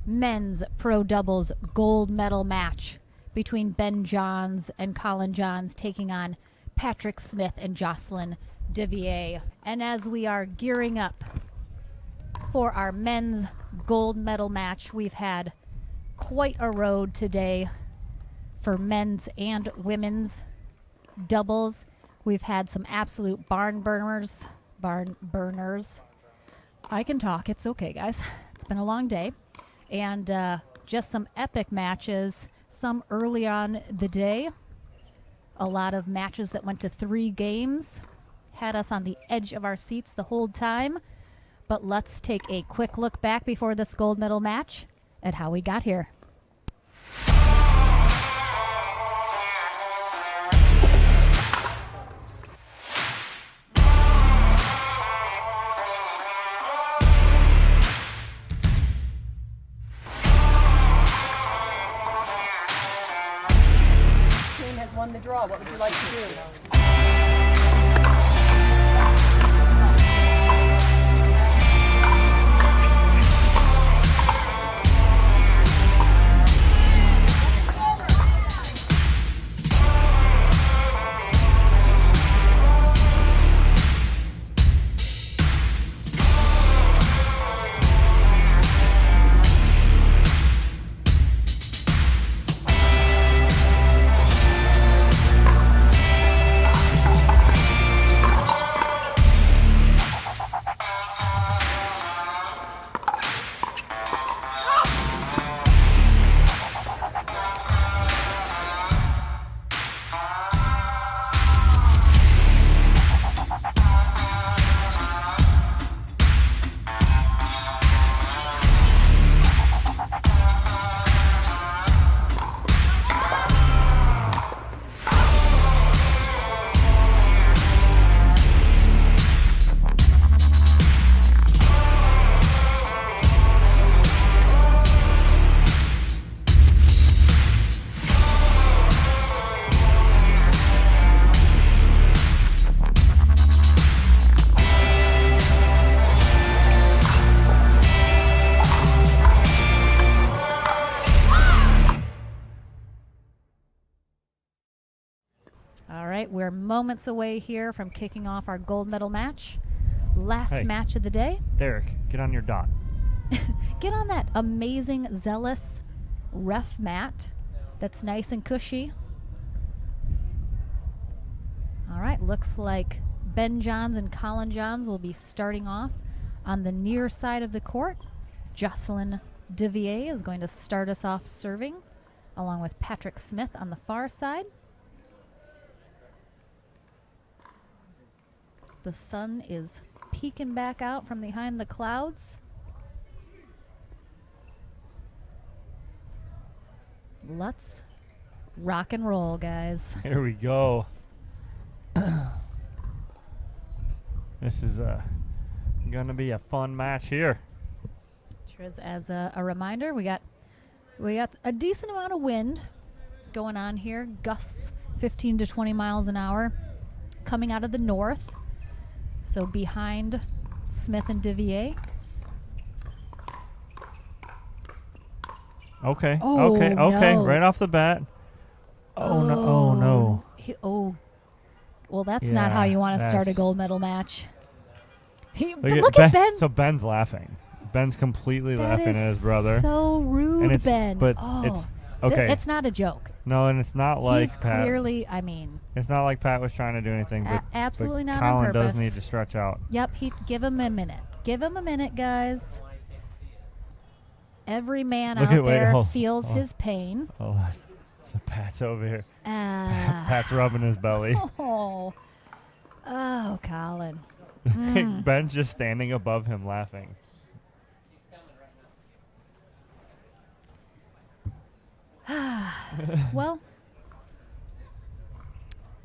men's pro doubles gold medal match between Ben Johns and Collin Johns taking on Patrick Smith and Jocelyn Devilliers. And as we are gearing up for our men's gold medal match, we've had quite a road today for men's and women's doubles. We've had some absolute barn burners. I can talk. It's okay, guys. It's been a long day. And just some epic matches, some early on the day. A lot of matches that went to 3 games. Had us on the edge of our seats the whole time. But let's take a quick look back before this gold medal match at how we got here. Won the draw. What would you like to do? We're moments away here from kicking off our gold medal match. Last match of the day. Derek, get on your dot. Get on that amazing Zealous ref mat that's nice and cushy. All right, looks like Ben Johns and Collin Johns will be starting off on the near side of the court. Jocelyn Devilliers is going to start us off serving, along with Patrick Smith on the far side. The sun is peeking back out from behind the clouds. Let's rock and roll, guys. Here we go. This is gonna be a fun match here. Sure is. As a reminder, we got a decent amount of wind going on here. Gusts 15 to 20 miles an hour coming out of the north. So behind Smith and Devilliers. Okay. Oh, okay. no. Right off the bat. Oh no! Oh no! Well, that's not how you want to start a gold medal match. Look at Ben. So Ben's laughing. Ben's completely laughing at his brother. So rude, and it's, Ben. But it's okay. It's not a joke. No, and it's not like He's Pat. Clearly, I mean. It's not like Pat was trying to do anything. But absolutely not Collin on purpose. does need to stretch out. Yep, give him a minute. Give him a minute, guys. Every man out there feels his pain. Oh, so Pat's over here. Pat's rubbing his belly. Oh, Collin. Ben's just standing above him laughing. Well,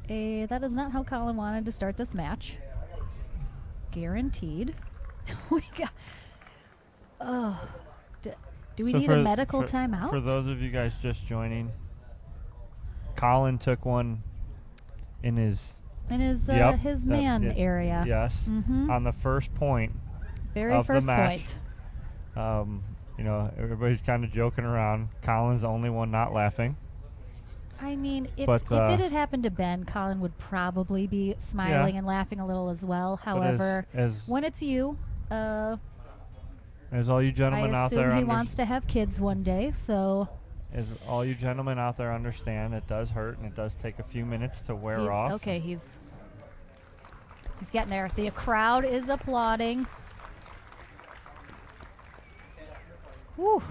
that is not how Collin wanted to start this match. Guaranteed. We got. Do we need a medical timeout? For those of you guys just joining, Collin took one in his man area. Yes, on the first point. Very of first the match. point. You know, everybody's kind of joking around. Collin's the only one not laughing. I mean, if But, it had happened to Ben, Collin would probably be smiling Yeah. and laughing a little as well. But However, as when it's you, all you I gentlemen out there assume he wants to have kids one day. So as all you gentlemen out there understand, it does hurt and it does take a few minutes to wear off. okay. He's getting there. The crowd is applauding. Woo.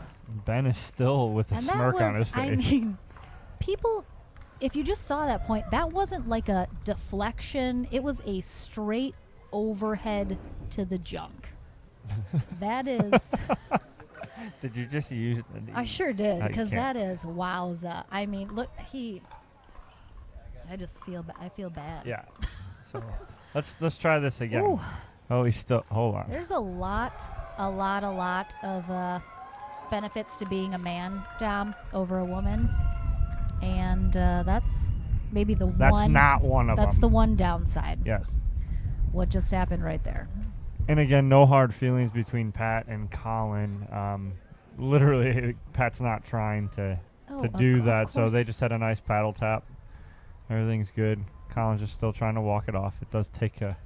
Ben is still with a And that smirk was, on his face. I mean, people, if you just saw that point, that wasn't like a deflection. It was a straight overhead to the junk. That is, Did you just use? I sure did, No, you because can't. that is wowza. I mean, look, I just feel, I feel bad. Yeah. So let's try this again. Ooh. Oh, he's still. Hold on. There's a lot of benefits to being a man, Dom, over a woman, and that's maybe the That's one. not one of That's them. the one downside. Yes. What just happened right there? And again, no hard feelings between Pat and Collin. Literally, Pat's not trying to do that, so they just had a nice paddle tap. Everything's good. Collin's just still trying to walk it off. It does take a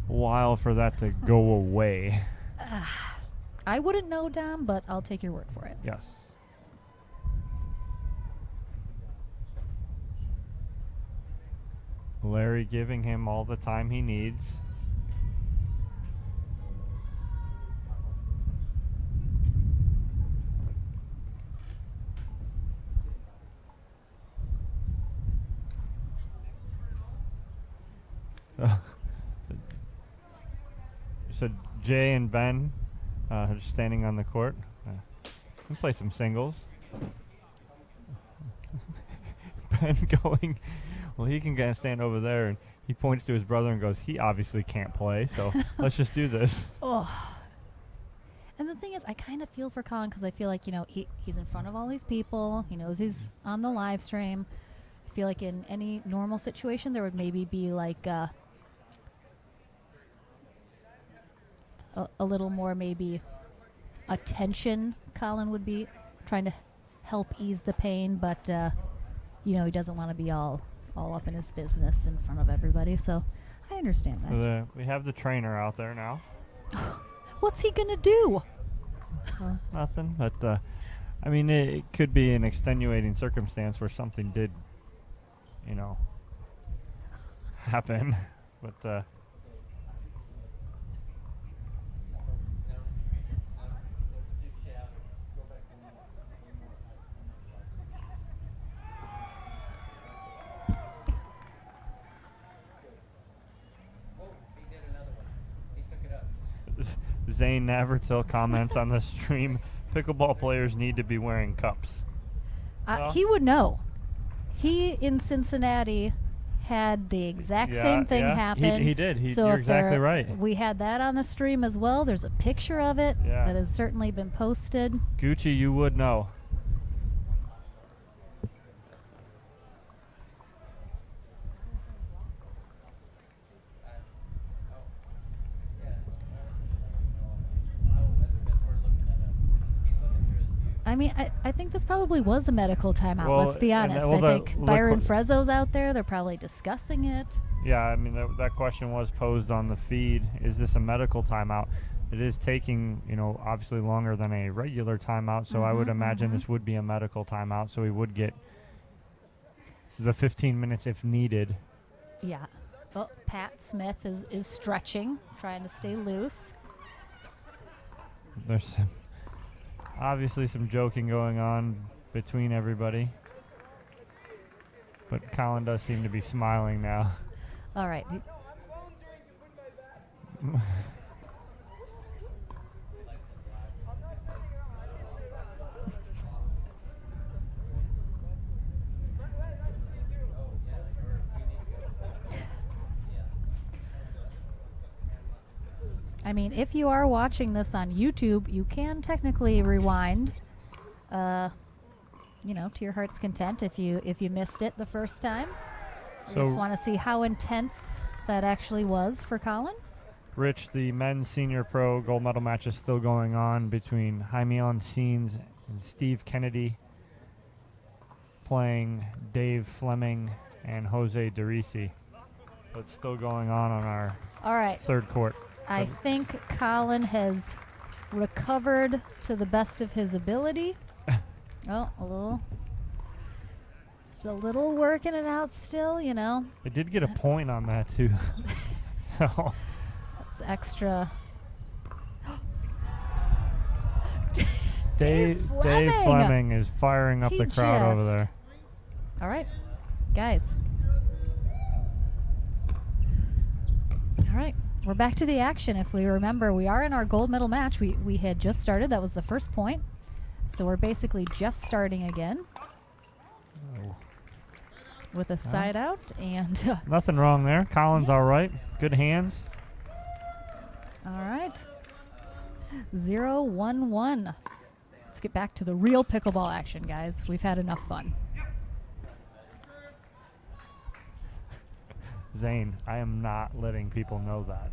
while for that to go away. I wouldn't know, Dom, but I'll take your word for it. Yes. Larry giving him all the time he needs. So Jay and Ben are standing on the court. We play some singles. Ben going, well, he can stand over there, and he points to his brother and goes, he obviously can't play, so let's just do this. Oh. And the thing is, I kind of feel for Collin because I feel like, he's in front of all these people. He knows he's on the live stream. I feel like in any normal situation, there would maybe be like a little more maybe attention. Collin would be trying to help ease the pain, but, he doesn't want to be all up in his business in front of everybody. So I understand that. We have the trainer out there now. What's he going to do? Nothing, but I mean, it could be an extenuating circumstance where something did, happen, but Zane Navertil comments on the stream, pickleball players need to be wearing cups. Well, He would know. He in Cincinnati had the exact same thing happen. He did. So you're if exactly right. We had that on the stream as well. There's a picture of it Yeah. that has certainly been posted. Gucci, you would know. I mean, I think this probably was a medical timeout. Well, let's be and honest. well, I think Byron Frezzo's out there. They're probably discussing it. Yeah, I mean, that question was posed on the feed. Is this a medical timeout? It is taking, obviously longer than a regular timeout, so I would imagine this would be a medical timeout, so he would get the 15 minutes if needed. Yeah. Well, Pat Smith is stretching, trying to stay loose. There's obviously some joking going on between everybody, but Collin does seem to be smiling now. All right. I mean, if you are watching this on YouTube, you can technically rewind, to your heart's content if you missed it the first time. I just want to see how intense that actually was for Collin. Rich, the men's senior pro gold medal match is still going on between Jaime Oncines and Steve Kennedy, playing Dave Fleming and Jose DeRisi. It's still going on our All right. third court. I think Collin has recovered to the best of his ability. Just a little working it out still, you know. It did get a point on that too. So that's extra. Dave Fleming is firing up the crowd over there. All right, guys. All right, we're back to the action. If we remember, we are in our gold medal match. We had just started. That was the first point. So we're basically just starting again. With a side out and nothing wrong there. Collin's all right. Good hands. All right. 0-1-1. Let's get back to the real pickleball action, guys. We've had enough fun. Zane, I am not letting people know that.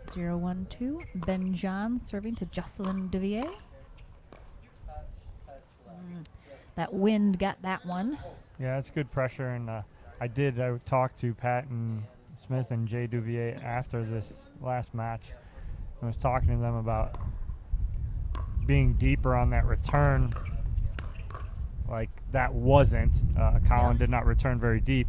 0-1-2. Ben Johns serving to Jocelyn Devilliers. That wind got that one. Yeah, it's good pressure, and I talked to Pat and Smith and Jay Duvier after this last match. I was talking to them about being deeper on that return. Like, that wasn't. Collin did not return very deep.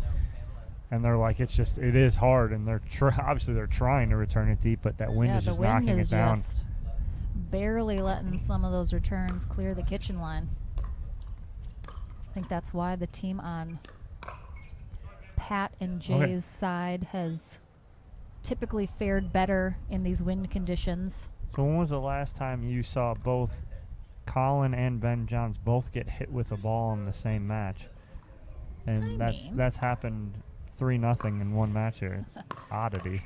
And they're like, it is hard, and obviously they're trying to return it deep, but that wind is just knocking it down. Just barely letting some of those returns clear the kitchen line. I think that's why the team on Pat and Jay's side has typically fared better in these wind conditions. So when was the last time you saw both Collin and Ben Johns both get hit with a ball in the same match? And that's happened 3-0 in one match here. Oddity.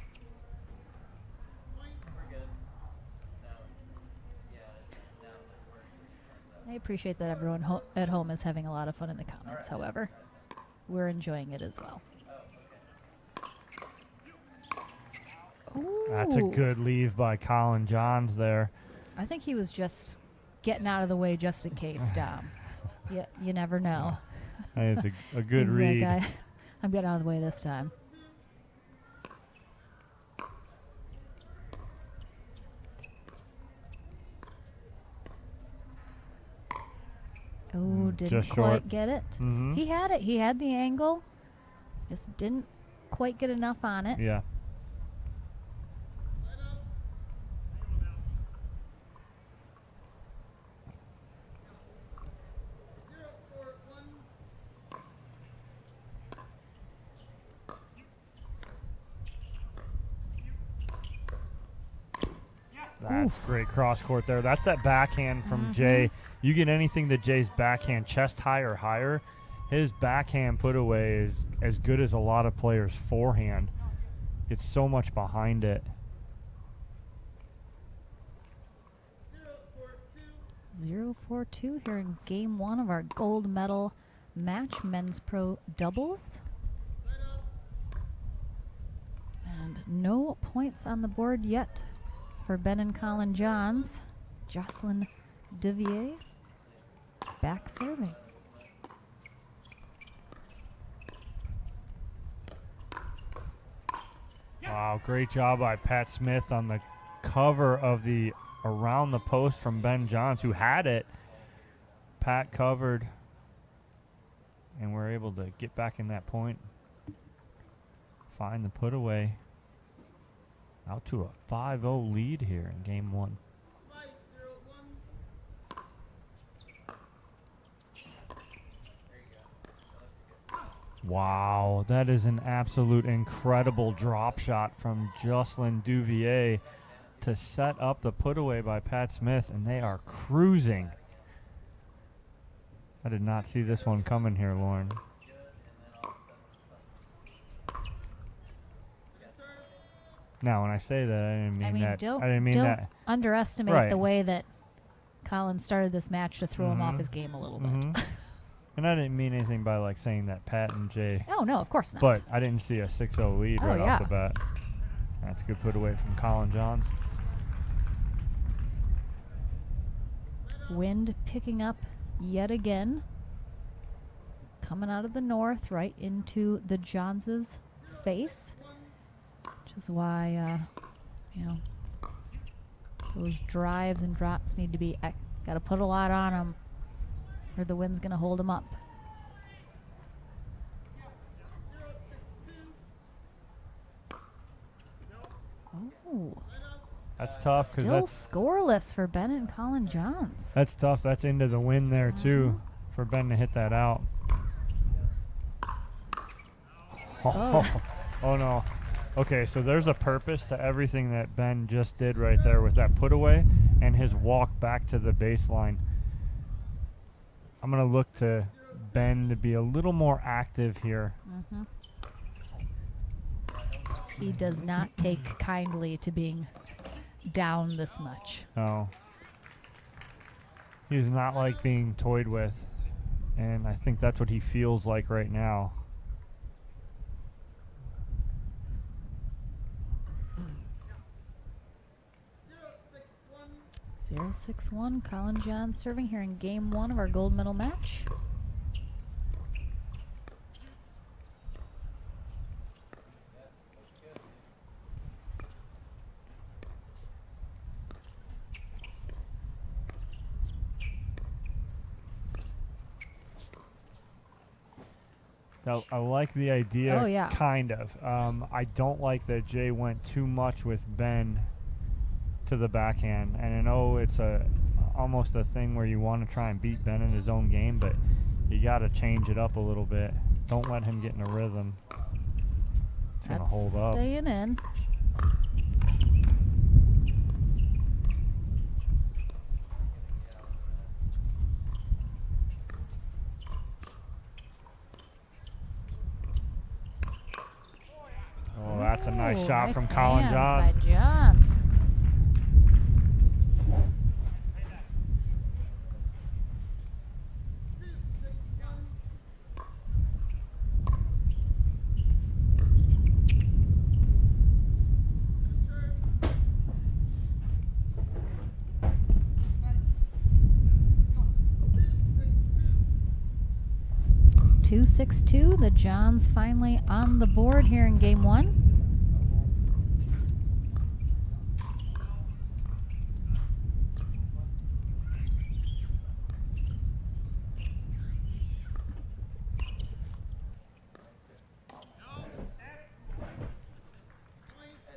I appreciate that everyone at home is having a lot of fun in the comments, however. We're enjoying it as well. Ooh. That's a good leave by Collin Johns there. I think he was just getting out of the way just in case, Dom. You never know. Hey, it's a good He's read. that guy. I'm getting out of the way this time. Oh, didn't quite get it. Mm-hmm. He had it. He had the angle. Just didn't quite get enough on it. Yeah. That's great cross court there. That's that backhand from Jay. You get anything that Jay's backhand chest high or higher, his backhand put away is as good as a lot of players' forehand. It's so much behind it. 0-4-2 here in game one of our gold medal match, men's pro doubles. And no points on the board yet for Ben and Collin Johns. Jocelyn Devilliers back serving. Wow, great job by Pat Smith on the cover of the around the post from Ben Johns, who had it. Pat covered, and we're able to get back in that point. Find the put away. Out to a 5-0 lead here in game one. Wow, that is an absolute incredible drop shot from Jocelyn Devilliers to set up the put away by Pat Smith, and they are cruising. I did not see this one coming here, Lauren. Now, when I say that, I didn't mean that. I didn't mean that. Underestimate the way that Collin started this match to throw him off his game a little bit. And I didn't mean anything by like saying that Pat and Jay. Oh, no, of course not. But I didn't see a 6-0 lead Oh, right yeah. off the bat. That's a good put away from Collin Johns. Wind picking up yet again. Coming out of the north right into the Johns' face. Which is why, you know, those drives and drops need to be, got to put a lot on them or the wind's going to hold them up. Oh. That's tough. Still scoreless for Ben and Collin Johns. That's tough. That's into the wind there, too, for Ben to hit that out. Oh, no. Okay, so there's a purpose to everything that Ben just did right there with that put away and his walk back to the baseline. I'm going to look to Ben to be a little more active here. Mm-hmm. He does not take kindly to being down this much. No. He's not like being toyed with, and I think that's what he feels like right now. 0-6-1, Collin Johns serving here in game 1 of our gold medal match. So I like the idea, Oh, yeah. kind of. I don't like that Jay went too much with Ben to the backhand. And I know it's almost a thing where you want to try and beat Ben in his own game, but you got to change it up a little bit. Don't let him get in a rhythm. It's going to hold up. Staying in. Oh, that's a nice shot nice from Collin Johns. By Johns. Two 6-2. The Johns finally on the board here in game 1.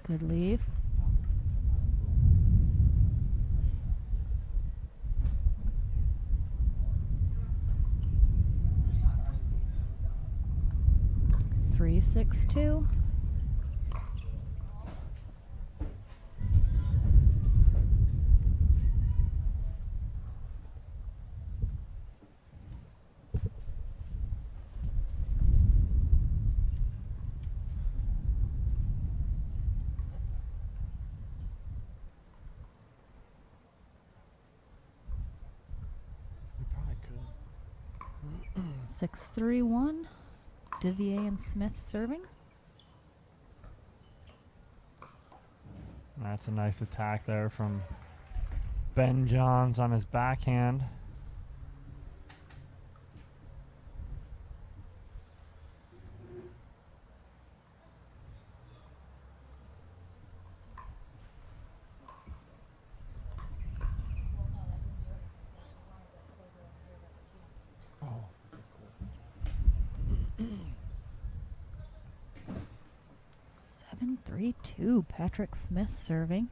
Good leave. Three, 6-2. We probably could. 6-3-1. Devilliers and Smith serving. That's a nice attack there from Ben Johns on his backhand. Oh. 7-3-2. Patrick Smith serving.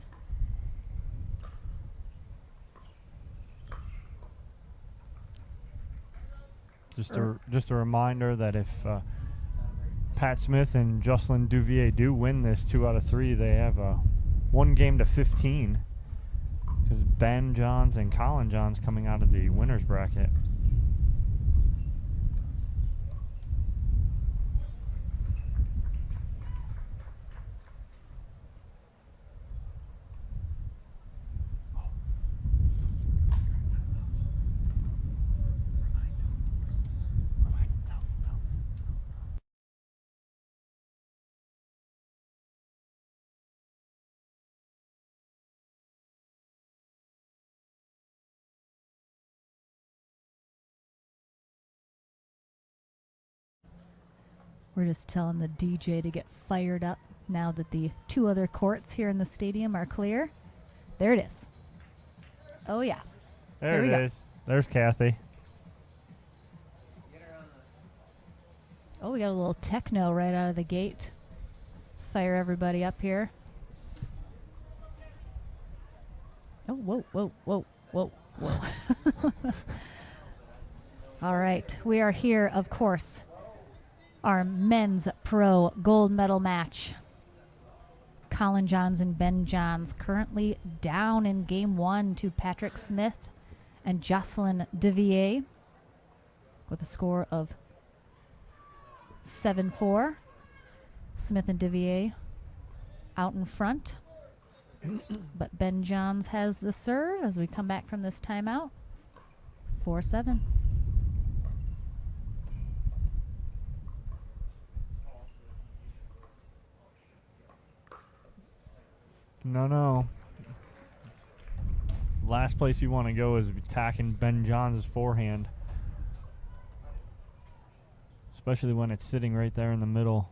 Just a reminder that if Pat Smith and Jocelyn Devilliers do win this 2 out of 3, they have a 1 game to 15. Because Ben Johns and Collin Johns coming out of the winners bracket. We're just telling the DJ to get fired up now that the 2 other courts here in the stadium are clear. There it is. Oh, yeah. There it is. There's Kathy. Oh, we got a little techno right out of the gate. Fire everybody up here. Oh, whoa, whoa, whoa, whoa, whoa. All right. We are here, of course, our men's pro gold medal match. Collin Johns and Ben Johns currently down in game 1 to Patrick Smith and Jocelyn Devilliers with a score of 7-4. Smith and Devilliers out in front. But Ben Johns has the serve as we come back from this timeout. 4-7. No. Last place you want to go is attacking Ben Johns' forehand. Especially when it's sitting right there in the middle.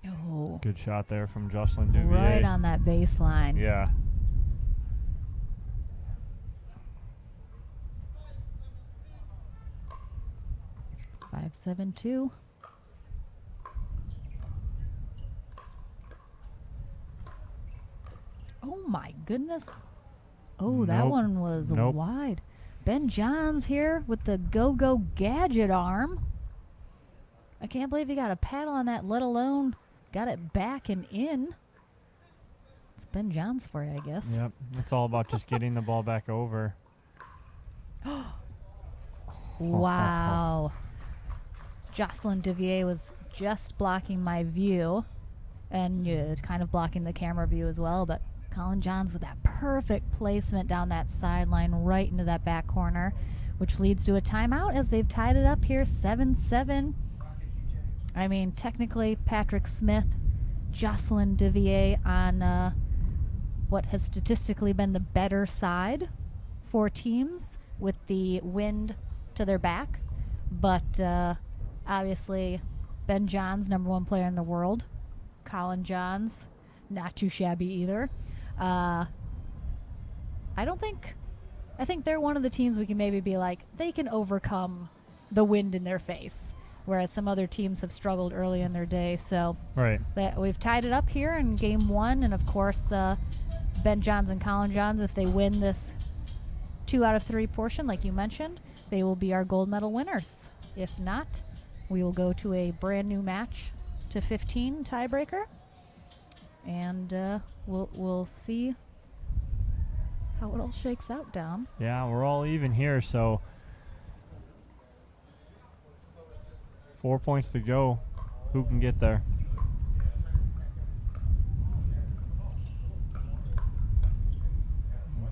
Oh. Good shot there from Jocelyn Devilliers. Right on that baseline. Yeah. 5-7-2. Oh my goodness. Oh, that one was wide. Ben Johns here with the go-go gadget arm. I can't believe he got a paddle on that, let alone got it back and in. It's Ben Johns for you, I guess. Yep. It's all about just getting the ball back over. Wow. Jocelyn Devilliers was just blocking my view and kind of blocking the camera view as well, but Collin Johns with that perfect placement down that sideline right into that back corner, which leads to a timeout as they've tied it up here 7-7. I mean, technically, Patrick Smith, Jocelyn Devilliers on what has statistically been the better side for teams with the wind to their back. But obviously, Ben Johns, #1 player in the world. Collin Johns, not too shabby either. I think they're one of the teams we can maybe be like, they can overcome the wind in their face, whereas some other teams have struggled early in their day. So right. We've tied it up here in game 1, and of course, Ben Johns and Collin Johns, if they win this 2 out of 3 portion, like you mentioned, they will be our gold medal winners. If not, we will go to a brand new match to 15 tiebreaker, and we'll see how it all shakes out down. Yeah, we're all even here, so 4 points to go. Who can get there?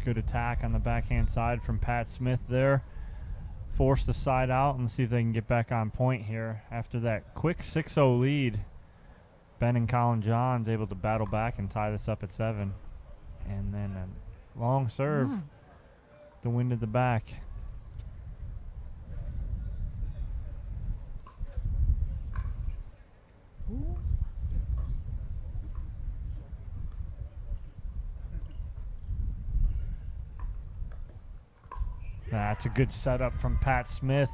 Good attack on the backhand side from Pat Smith there. Force the side out and see if they can get back on point here. After that quick 6-0 lead, Ben and Collin Johns able to battle back and tie this up at 7. And then a long serve. The wind at the back. Ooh. That's a good setup from Pat Smith.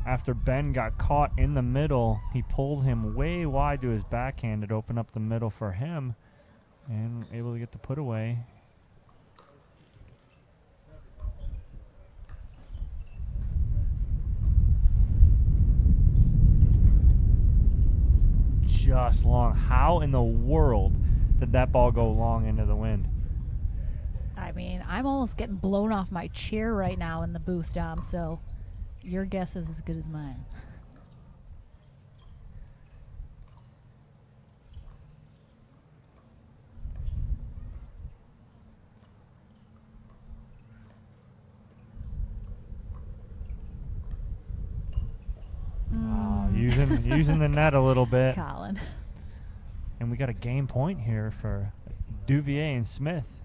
After Ben got caught in the middle, he pulled him way wide to his backhand. It opened up the middle for him and able to get the put away. Just long. How in the world did that ball go long into the wind? I mean, I'm almost getting blown off my chair right now in the booth, Dom, so your guess is as good as mine. Using the net a little bit. Collin. And we got a game point here for Devilliers and Smith.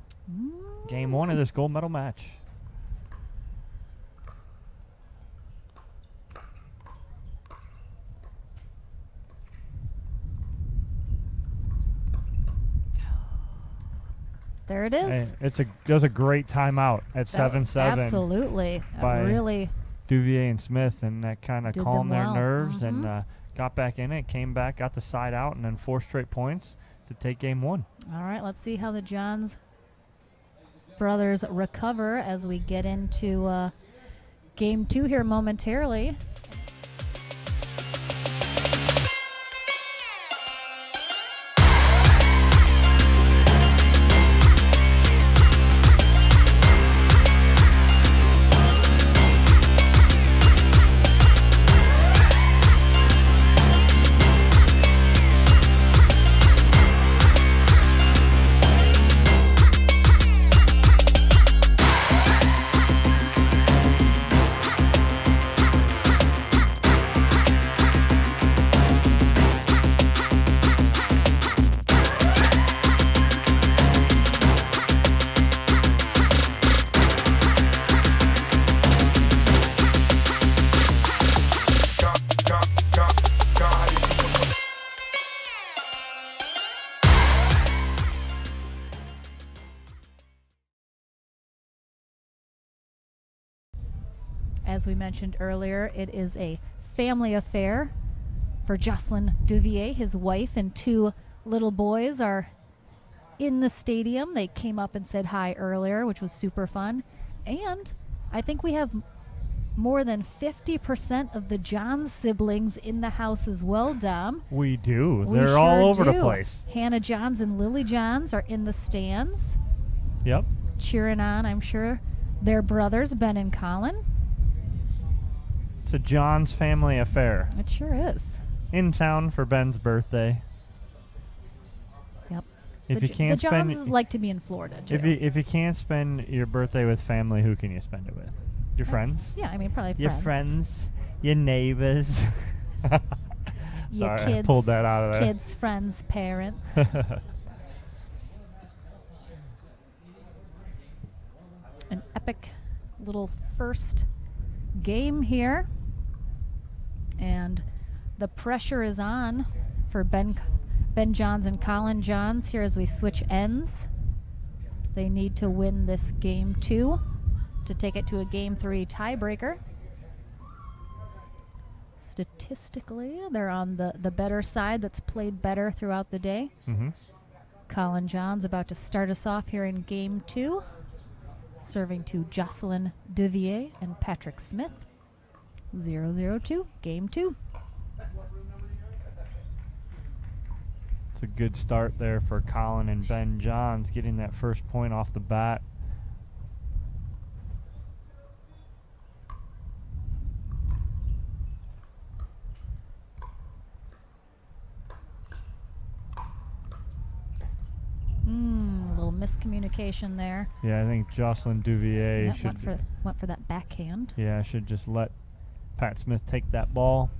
Game 1 of this gold medal match. There it is. Hey, it was a great timeout at 7-7. Absolutely. By Really Devilliers and Smith, and that kind of did calmed them their well. nerves and got back in it, came back, got the side out, and then 4 straight points to take game 1. All right, let's see how the Johns brothers recover as we get into game 2 here momentarily. As we mentioned earlier, it is a family affair for Jocelyn Devilliers. His wife and 2 little boys are in the stadium. They came up and said hi earlier, which was super fun. And I think we have more than 50% of the Johns siblings in the house as well, Dom. We do. We They're sure all over do. the place. Hannah Johns and Lily Johns are in the stands, Yep. cheering on, I'm sure, their brothers, Ben and Collin. It's a Johns family affair. It sure is. In town for Ben's birthday. Yep. If the, you can't the Johns spend like to be in Florida too. if you can't spend your birthday with family, who can you spend it with? Your friends? Yeah, I mean probably friends. Your friends, your neighbors. Your Sorry, I kids, pulled that out of there. Kids, friends, parents. An epic little first game here. And the pressure is on for Ben Johns and Collin Johns here as we switch ends. They need to win this game 2 to take it to a game 3 tiebreaker. Statistically, they're on the better side that's played better throughout the day. Collin Johns about to start us off here in game 2, serving to Jocelyn Devilliers and Patrick Smith. 0-0-2, game 2. It's a good start there for Collin and Ben Johns, getting that first point off the bat. A little miscommunication there. Yeah, I think Jocelyn Devilliers Yeah, should went for that backhand. Yeah, should just let Pat Smith take that ball.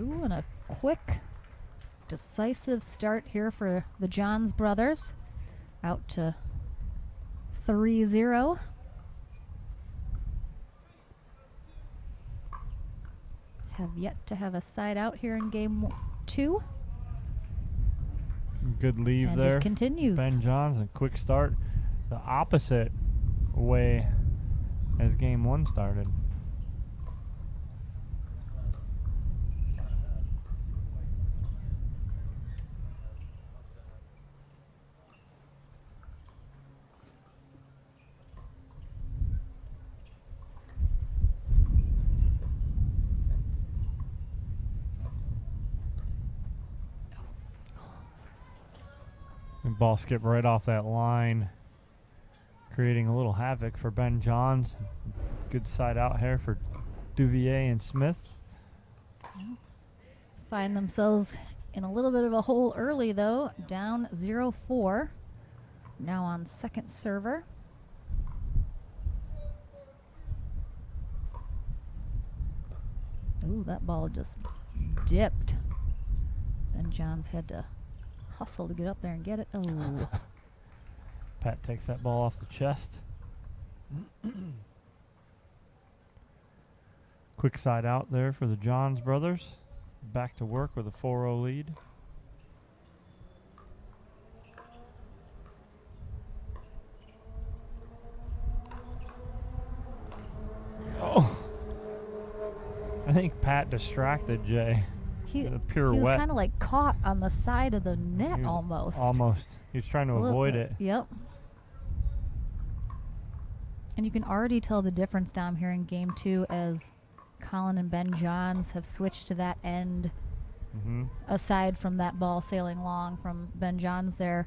Ooh, and a quick, decisive start here for the Johns brothers. Out to 3-0. Have yet to have a side out here in game 2. Good leave And there. it continues. Ben Johns, a quick start. The opposite way as game 1 started. And ball skipped right off that line, creating a little havoc for Ben Johns. Good side out here for Devilliers and Smith. Find themselves in a little bit of a hole early, though. Down 0-4. Now on second server. Ooh, that ball just dipped. Ben Johns had to hustle to get up there and get it. Oh. Pat takes that ball off the chest. Quick side out there for the Johns brothers. Back to work with a 4-0 lead. Oh. I think Pat distracted Jay. He was pirouette. kind of like caught on the side of the net almost. Almost. He was trying to avoid it. Yep. And you can already tell the difference down here in game 2 as Collin and Ben Johns have switched to that end. Aside from that ball sailing long from Ben Johns there,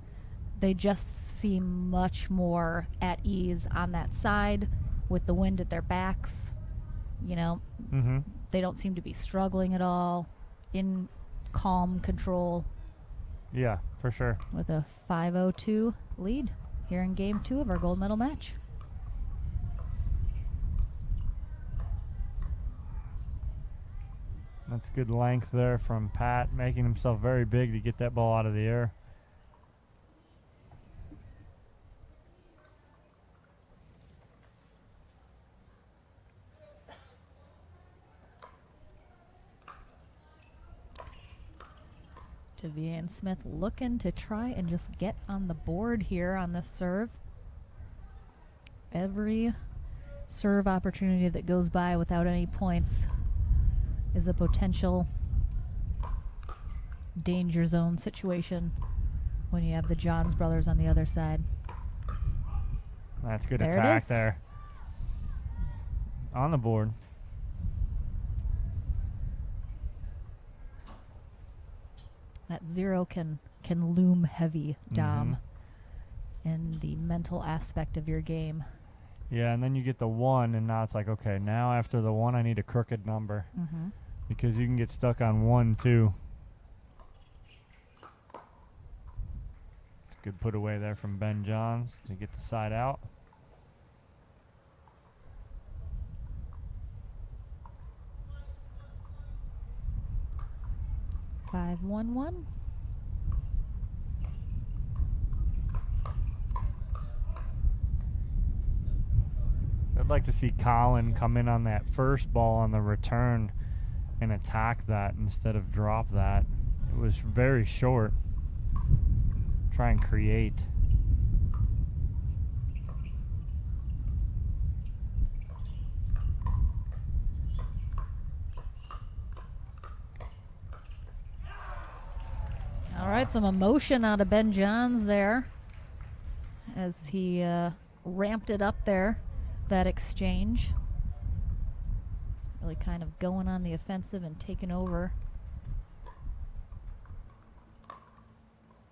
they just seem much more at ease on that side with the wind at their backs. You know, they don't seem to be struggling at all. In calm control. Yeah, for sure. With a 5-0-2 lead here in game 2 of our gold medal match. That's good length there from Pat, making himself very big to get that ball out of the air. Devilliers and Smith looking to try and just get on the board here on this serve. Every serve opportunity that goes by without any points is a potential danger zone situation when you have the Johns brothers on the other side. That's good There it attack is. there. On the board. That 0 can loom heavy, Dom, in the mental aspect of your game. Yeah, and then you get the 1, and now it's like, okay, now after the 1, I need a crooked number. Because you can get stuck on 1, too. It's a good put away there from Ben Johns to get the side out. 5-1-1. I'd like to see Collin come in on that first ball on the return and attack that instead of drop that. It was very short. Try and create. All right, some emotion out of Ben Johns there as he ramped it up there, that exchange. Really kind of going on the offensive and taking over.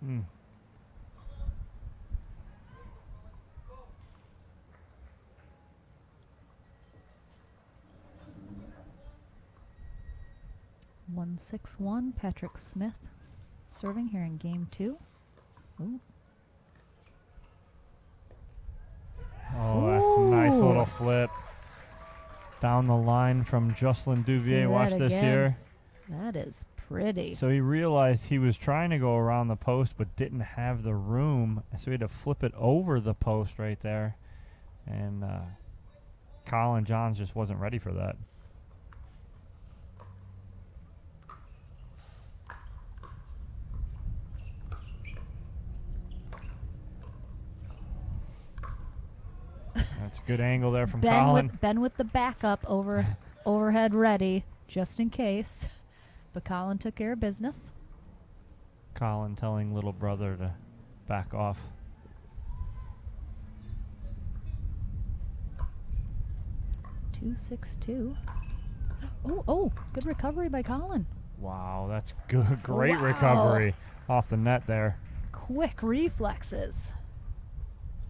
Mm. One 6-1, Patrick Smith serving here in game 2. Ooh. Oh, that's a nice little flip. Down the line from Jocelyn Devilliers. Watch this here. That is pretty. So he realized he was trying to go around the post but didn't have the room, so he had to flip it over the post right there. And Collin Johns just wasn't ready for that. That's a good angle there from Collin. Ben with the backup overhead ready, just in case. But Collin took care of business. Collin telling little brother to back off. Two 6-2. Oh, good recovery by Collin. Wow, that's good. Great Wow. recovery off the net there. Quick reflexes.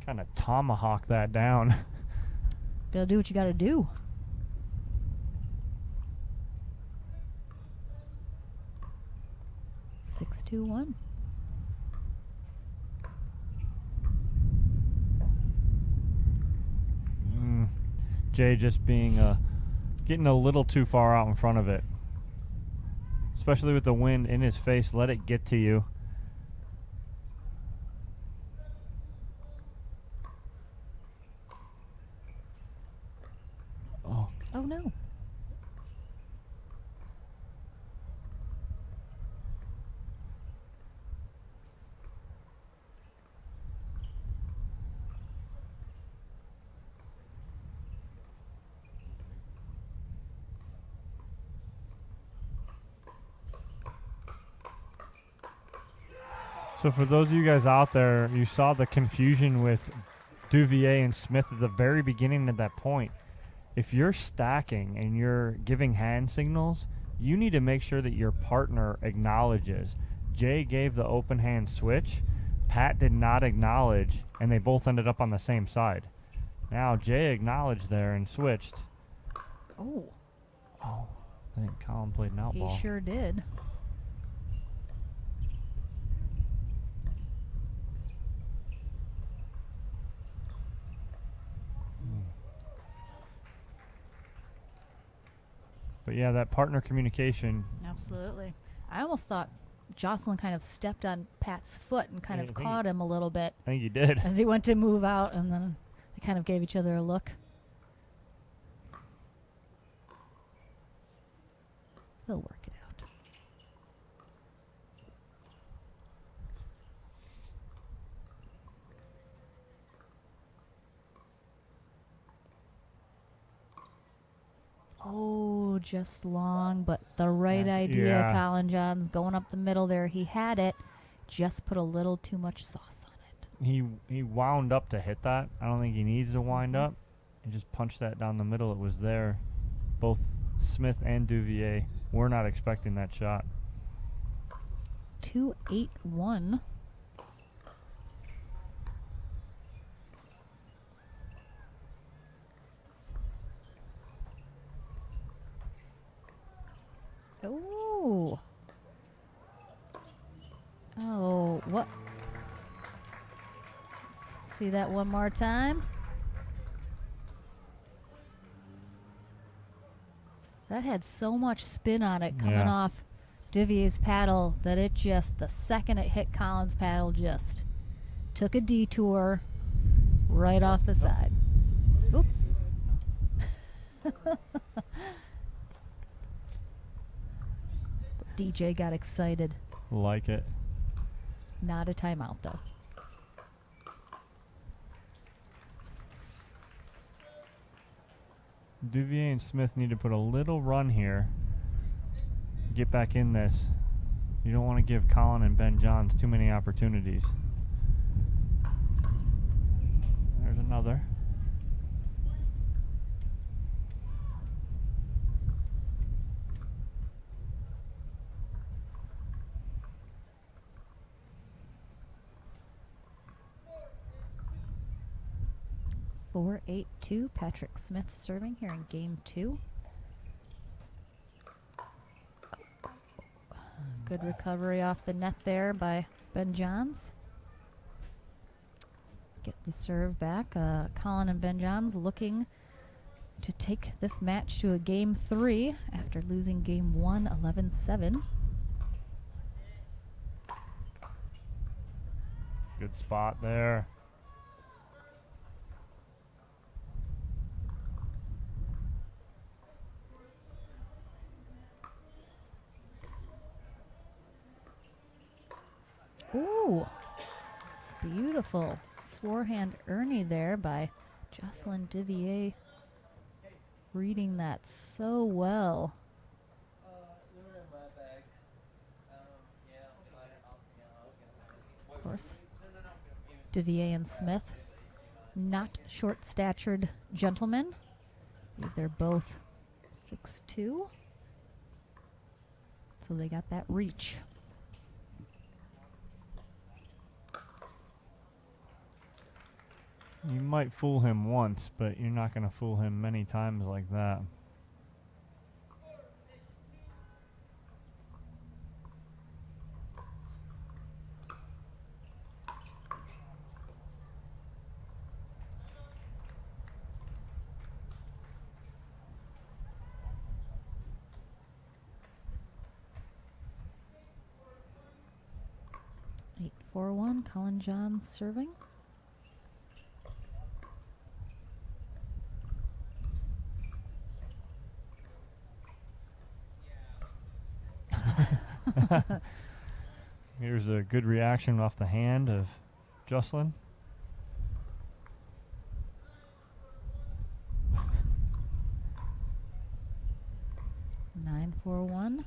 Kind of tomahawk that down. Gotta do what you gotta do. 6-2-1. Jay just being getting a little too far out in front of it, especially with the wind in his face. Let it get to you. Oh no. So for those of you guys out there, you saw the confusion with Devilliers and Smith at the very beginning of that point. If you're stacking and you're giving hand signals, you need to make sure that your partner acknowledges. Jay gave the open hand switch. Pat did not acknowledge, and they both ended up on the same side. Now Jay acknowledged there and switched. Oh. Oh, I think Collin played an out ball. He sure did. But yeah, that partner communication. Absolutely. I almost thought Jocelyn kind of stepped on Pat's foot and kind of caught him a little bit. I think he did. As he went to move out, and then they kind of gave each other a look. They'll work it out. Oh, just long, but the right idea. Yeah. Collin Johns going up the middle there. He had it, just put a little too much sauce on it. He wound up to hit that. I don't think he needs to wind up. He just punched that down the middle. It was there. Both Smith and Devilliers were not expecting that shot. 2-8-1. Oh. Oh, what? Let's see that one more time. That had so much spin on it coming off Devilliers' paddle that it just, the second it hit Collin's paddle, just took a detour right off the side. Oops. DJ got excited. Like it. Not a timeout, though. Devilliers and Smith need to put a little run here. Get back in this. You don't want to give Collin and Ben Johns too many opportunities. There's another. Four, 8-2. Patrick Smith serving here in game 2. Good recovery off the net there by Ben Johns. Get the serve back. Collin and Ben Johns looking to take this match to a game 3 after losing game 1, 11-7. Good spot there. Ooh, beautiful forehand Ernie there by Jocelyn Devilliers. Reading that so well. Of course, Devilliers and Smith, not short-statured gentlemen. I believe they're both 6'2", so they got that reach. You might fool him once, but you're not going to fool him many times like that. 9-4-1. Collin Johns serving. Here's a good reaction off the hand of Jocelyn. Nine, 9-4-1.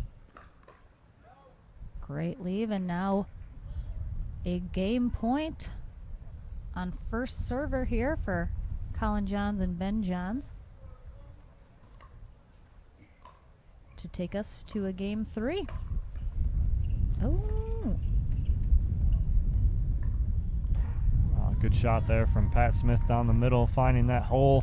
Great leave, and now a game point on first server here for Collin Johns and Ben Johns to take us to a game 3. Oh. Good shot there from Pat Smith down the middle, finding that hole.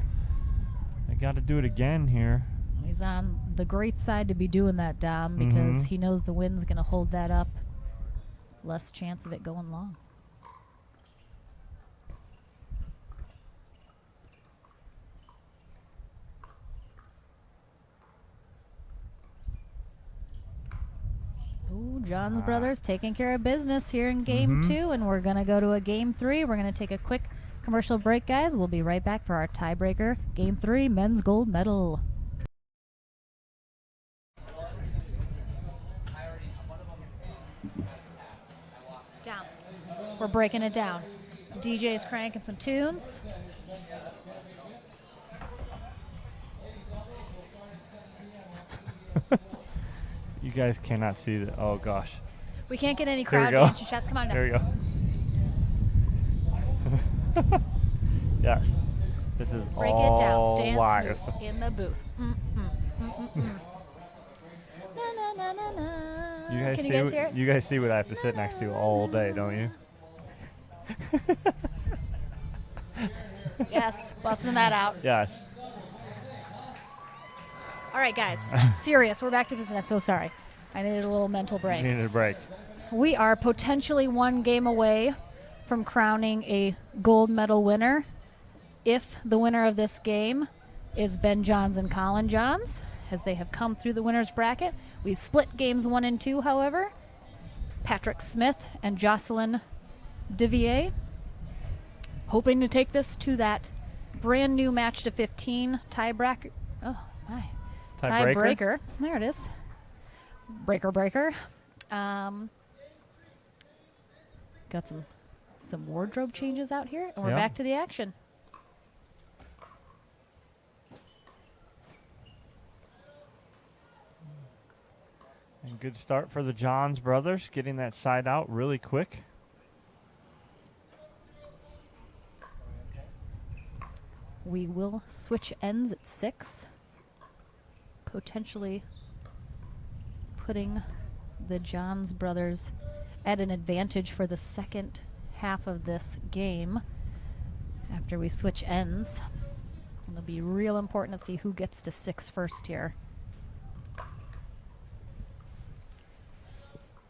They got to do it again here. He's on the great side to be doing that, Dom, because he knows the wind's going to hold that up. Less chance of it going long. Ooh, Johns Brothers taking care of business here in game 2, and we're going to go to a game 3. We're going to take a quick commercial break, guys. We'll be right back for our tiebreaker, game 3, men's gold medal. Down. We're breaking it down. DJ's cranking some tunes. You guys cannot see that. Oh, gosh. We can't get any Here we crowd go. dancing shots. Come on down. There we go. Yes. This is Break all it down. Dance live. moves in the booth. Na, na, na, na, na. Can you guys hear it? You guys see what I have to sit next to all day, don't you? Yes, busting that out. Yes. All right, guys. Serious. We're back to business. I'm so sorry. I needed a little mental break. Needed a break. We are potentially one game away from crowning a gold medal winner if the winner of this game is Ben Johns and Collin Johns, as they have come through the winner's bracket. We've split games 1 and 2, however. Patrick Smith and Jocelyn Devilliers hoping to take this to that brand new match to 15 tiebreaker. Oh, my. Tiebreaker. There it is. Breaker. Got some wardrobe changes out here, and we're back to the action. And good start for the Johns brothers, getting that side out really quick. We will switch ends at 6, potentially putting the Johns brothers at an advantage for the second half of this game after we switch ends. It'll be real important to see who gets to 6 first here.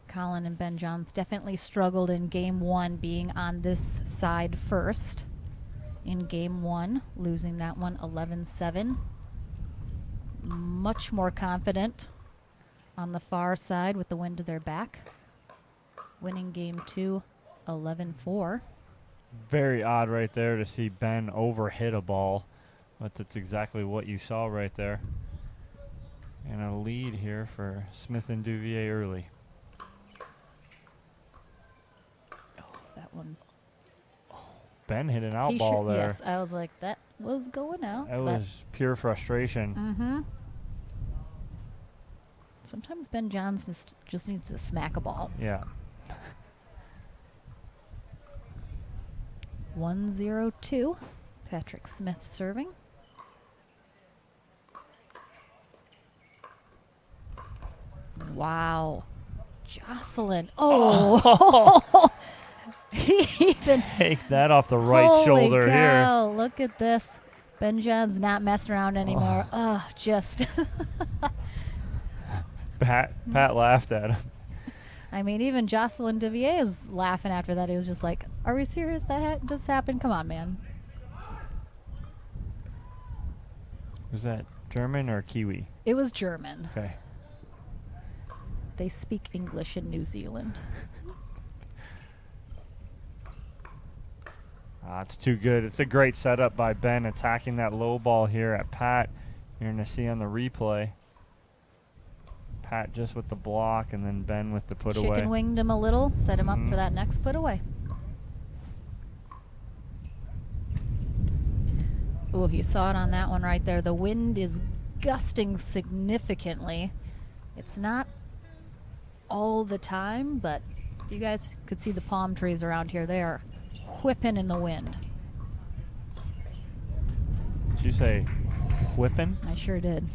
Collin and Ben Johns definitely struggled in game 1, being on this side first. In game 1, losing that one 11-7. Much more confident on the far side with the wind to their back. Winning game 2 11-4. Very odd right there to see Ben overhit a ball, but that's exactly what you saw right there. And a lead here for Smith and Devilliers early. Oh, that one. Ben hit an out ball there. Yes, I was like, that was going out. That was pure frustration. Sometimes Ben Johns just needs to smack a ball. Yeah. 1-0-2. Patrick Smith serving. Wow. Jocelyn. Oh. He even take that off the right shoulder cow, here. Look at this. Ben Johns not messing around anymore. Oh, just. Pat laughed at him. I mean, even Jocelyn Devilliers is laughing after that. He was just like, are we serious that just happened? Come on, man. Was that German or Kiwi? It was German. Okay. They speak English in New Zealand. It's too good. It's a great setup by Ben attacking that low ball here at Pat. You're going to see on the replay. Pat just with the block and then Ben with the put away. Chicken winged him a little, set him up for that next put away. Oh, he saw it on that one right there. The wind is gusting significantly. It's not all the time, but if you guys could see the palm trees around here, they are whipping in the wind. Did you say whipping? I sure did.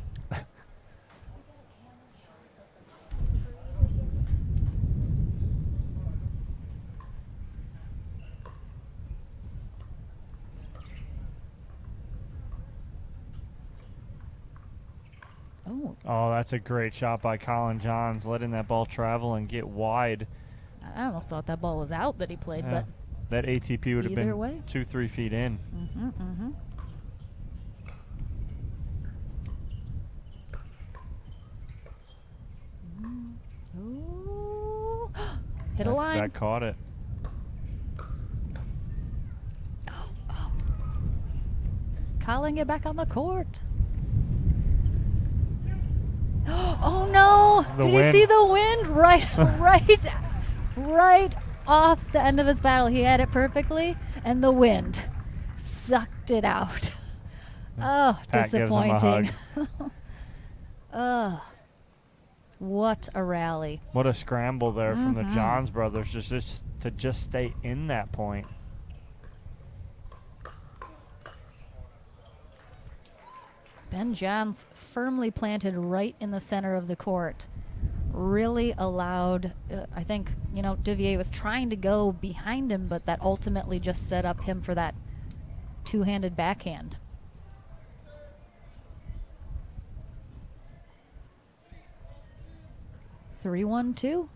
Oh, that's a great shot by Collin Johns, letting that ball travel and get wide. I almost thought that ball was out that he played, but that ATP would have been way. 2-3 feet in. Ooh. Hit a line. That caught it. Oh. Collin, get back on the court. Oh no! Did you see the wind? Right off the end of his paddle. He had it perfectly, and the wind sucked it out. Oh, Pat disappointing. gives him a hug. What a rally. What a scramble there from the Johns brothers just to stay in that point. Ben Johns firmly planted right in the center of the court. Really allowed, I think, Devilliers was trying to go behind him, but that ultimately just set up him for that two-handed backhand. Three, 1, 2.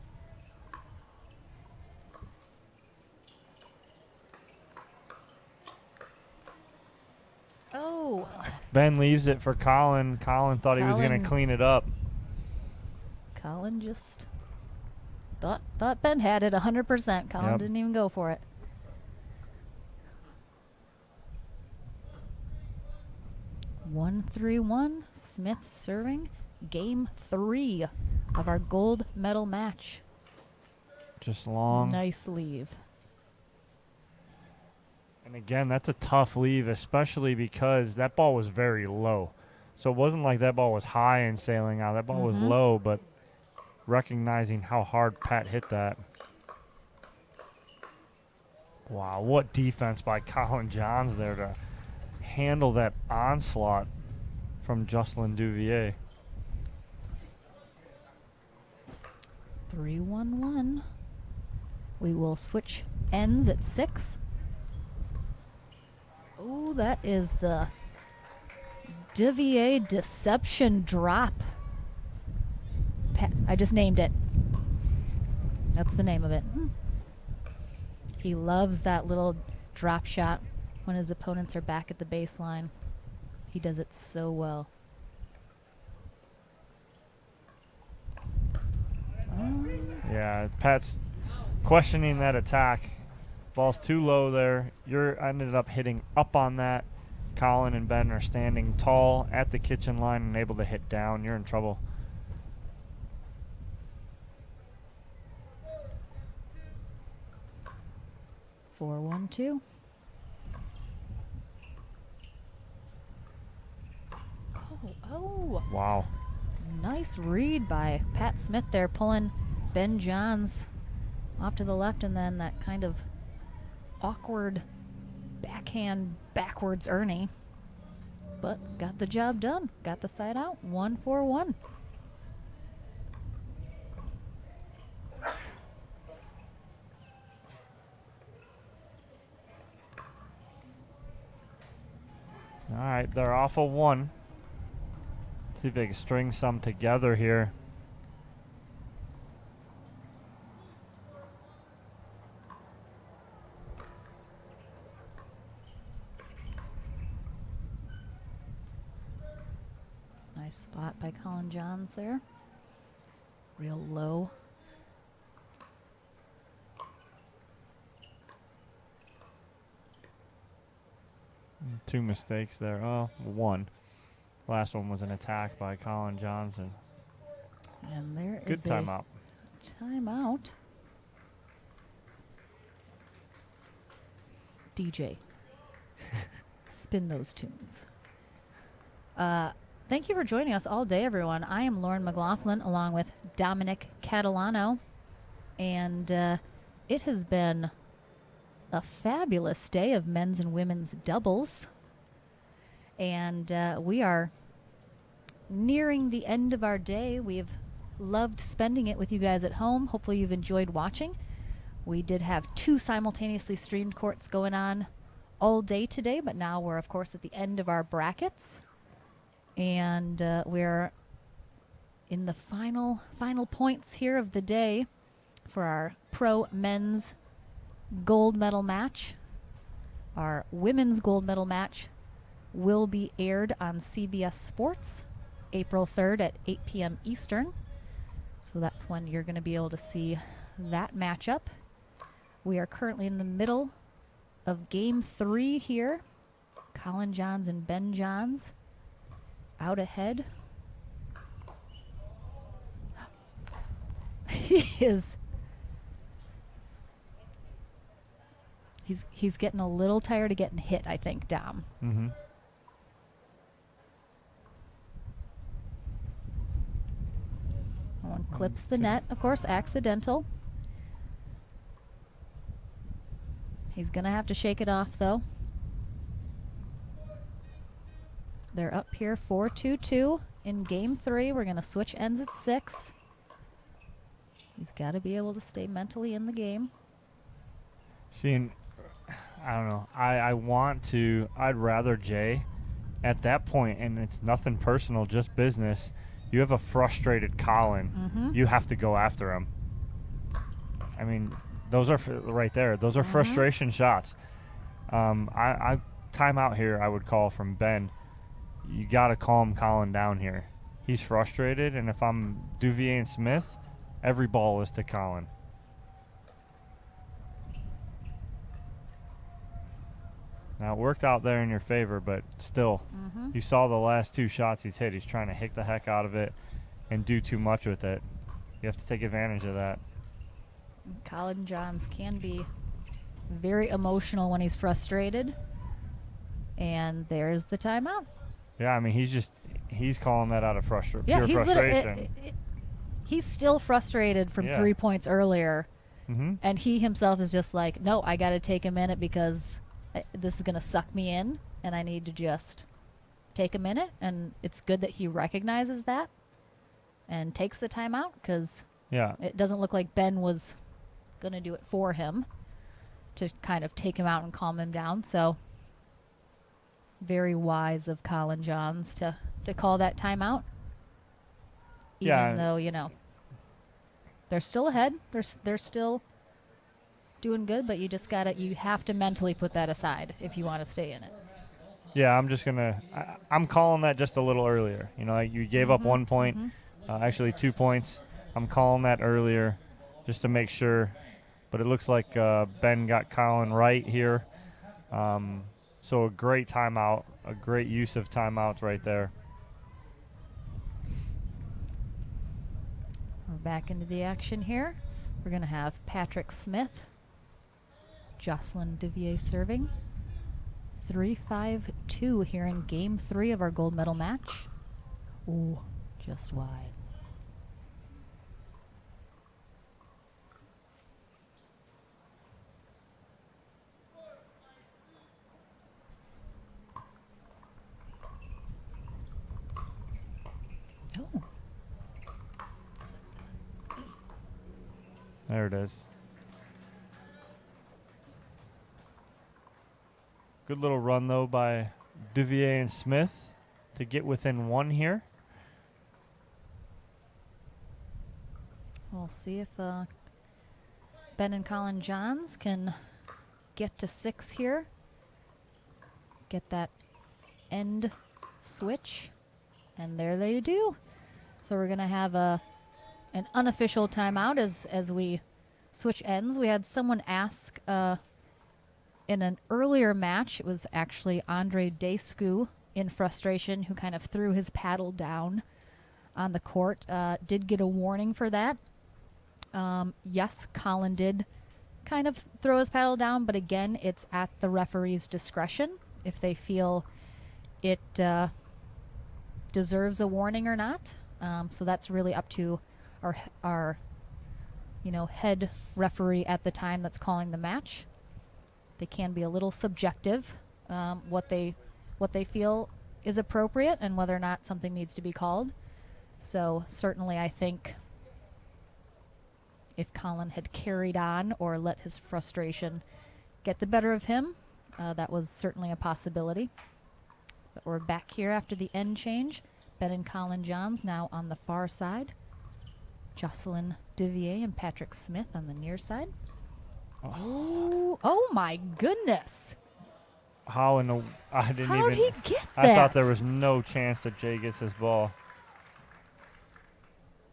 Oh. Ben leaves it for Collin. Collin thought he was going to clean it up. Collin just thought Ben had it 100%. Collin didn't even go for it. One, 3-1. Smith serving. Game 3 of our gold medal match. Just long. Nice leave. And again, that's a tough leave, especially because that ball was very low. So it wasn't like that ball was high and sailing out. That ball was low, but recognizing how hard Pat hit that. Wow, what defense by Collin Johns there to handle that onslaught from Jocelyn Devilliers. 3-1-1. We will switch ends at 6. Oh, that is the Devilliers Deception Drop. I just named it. That's the name of it. He loves that little drop shot when his opponents are back at the baseline. He does it so well. Yeah, Pat's questioning that attack. Ball's too low there. You're ended up hitting up on that. Collin and Ben are standing tall at the kitchen line and able to hit down. You're in trouble. Four, 1, 2. Oh. Wow. Nice read by Pat Smith there, pulling Ben Johns off to the left, and then that kind of awkward backhand backwards Ernie. But got the job done. Got the side out. 1-4-1. All right, they're off of 1. See if they can string some together here. Nice spot by Collin Johns there. Real low. 2 mistakes there. Oh, 1. Last one was an attack by Collin Johns. And there Good is timeout. Timeout. DJ. Spin those tunes. Thank you for joining us all day, everyone. I am Lauren McLaughlin along with Dominic Catalano. And it has been a fabulous day of men's and women's doubles. And we are nearing the end of our day. We've loved spending it with you guys at home. Hopefully you've enjoyed watching. We did have 2 simultaneously streamed courts going on all day today, but now we're, of course, at the end of our brackets. And we're in the final points here of the day for our pro men's gold medal match. Our women's gold medal match will be aired on CBS Sports April 3rd at 8 p.m. Eastern. So that's when you're going to be able to see that matchup. We are currently in the middle of Game 3 here. Collin Johns and Ben Johns out ahead. He's getting a little tired of getting hit, I think, Dom. Mm-hmm. One clips the net, of course, accidental. He's going to have to shake it off, though. They're up here 4-2-2 in Game 3. We're going to switch ends at 6. He's got to be able to stay mentally in the game. Seeing, I don't know. I'd rather Jay at that point, and it's nothing personal, just business. You have a frustrated Collin. Mm-hmm. You have to go after him. I mean, those are right there. Those are frustration shots. I time out here I would call from Ben. You got to calm Collin down here. He's frustrated, and if I'm Devilliers and Smith, every ball is to Collin. Now, it worked out there in your favor, but still, you saw the last 2 shots he's hit. He's trying to hit the heck out of it and do too much with it. You have to take advantage of that. Collin Johns can be very emotional when he's frustrated. And there's the timeout. Yeah, I mean, he's calling that out of pure frustration. He's still frustrated from 3 points earlier. Mm-hmm. And he himself is just like, no, I got to take a minute because this is going to suck me in, and I need to just take a minute. And it's good that he recognizes that and takes the timeout, because it doesn't look like Ben was going to do it for him to kind of take him out and calm him down. So very wise of Collin Johns to call that timeout. Even though, they're still ahead. They're still doing good, but you have to mentally put that aside if you want to stay in it. Yeah, I'm calling that just a little earlier. You gave up 1 point, actually 2 points. I'm calling that earlier just to make sure. But it looks like Ben got Collin right here. So a great timeout, a great use of timeouts right there. We're back into the action here. We're going to have Patrick Smith, Jocelyn Devilliers serving. 3-5-2 here in Game 3 of our gold medal match. Ooh, just wide. Oh. There it is. Good little run, though, by Devilliers and Smith to get within 1 here. We'll see if Ben and Collin Johns can get to 6 here. Get that end switch. And there they do. So we're going to have an unofficial timeout as we switch ends. We had someone ask in an earlier match, it was actually Andre Descu in frustration who kind of threw his paddle down on the court. Did get a warning for that. Yes, Collin did kind of throw his paddle down, but again, it's at the referee's discretion if they feel it deserves a warning or not. So that's really up to our head referee at the time that's calling the match. They can be a little subjective, what they feel is appropriate and whether or not something needs to be called. So certainly I think if Collin had carried on or let his frustration get the better of him, that was certainly a possibility. But we're back here after the end change. Ben and Collin Johns now on the far side. Jocelyn Devilliers and Patrick Smith on the near side. Oh my goodness. How in the... I didn't How'd even... he get I that? thought there was no chance that Jay gets his ball.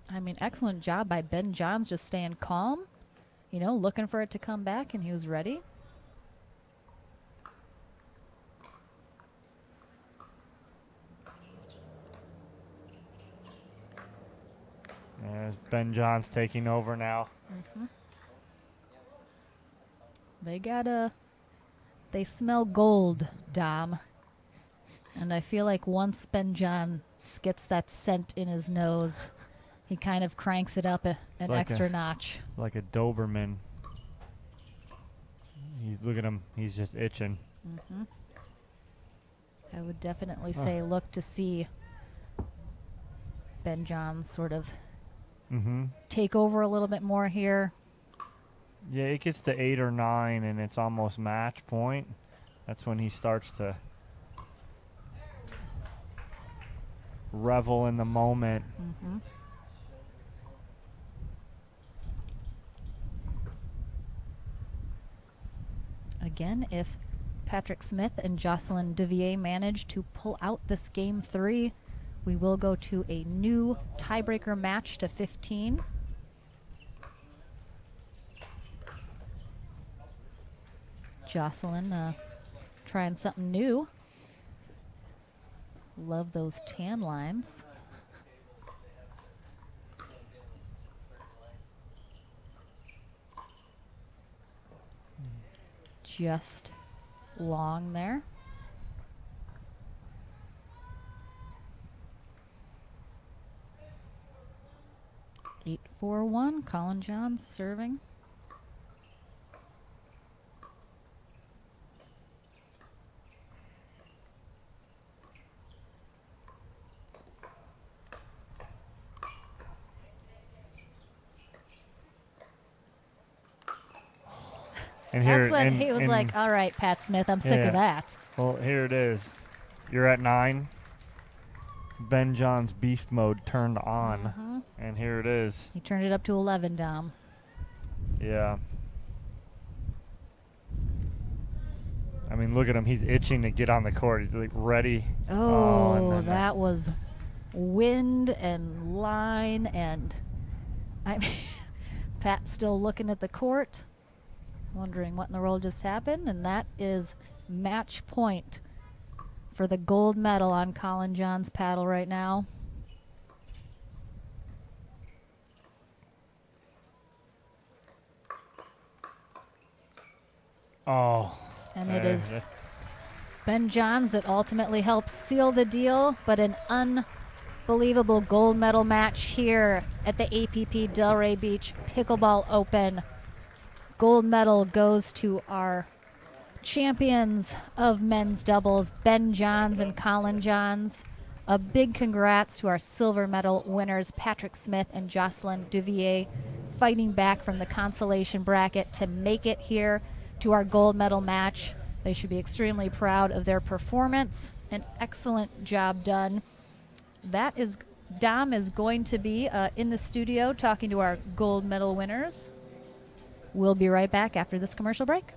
I mean, excellent job by Ben Johns just staying calm, looking for it to come back, and he was ready. There's Ben Johns taking over now. They smell gold, Dom. And I feel like once Ben Johns gets that scent in his nose, he kind of cranks it up an like extra notch. Like a Doberman. Look at him. He's just itching. I would definitely say look to see Ben Johns sort of take over a little bit more here. Yeah, it gets to 8 or 9, and it's almost match point. That's when he starts to revel in the moment. Again, if Patrick Smith and Jocelyn Devilliers manage to pull out this game 3, we will go to a new tiebreaker match to 15. Jocelyn trying something new. Love those tan lines. Just long there. 8-4-1, Collin Johns serving. And here, That's when he was like, all right, Pat Smith, I'm sick of that. Well, here it is. You're at 9. Ben Johns' beast mode turned on. And here it is. He turned it up to 11, Dom. Yeah. I mean, look at him. He's itching to get on the court. He's like ready. Oh, that was wind and line. And I mean, Pat's still looking at the court, wondering what in the world just happened. And that is match point for the gold medal on Collin Johns' paddle right now. Oh. And it is Ben Johns that ultimately helps seal the deal, but an unbelievable gold medal match here at the APP Delray Beach Pickleball Open. Gold medal goes to our champions of men's doubles, Ben Johns and Collin Johns. A big congrats to our silver medal winners, Patrick Smith and Jocelyn Devilliers, fighting back from the consolation bracket to make it here to our gold medal match. They should be extremely proud of their performance. An excellent job done. That is, Dom is going to be in the studio talking to our gold medal winners. We'll be right back after this commercial break.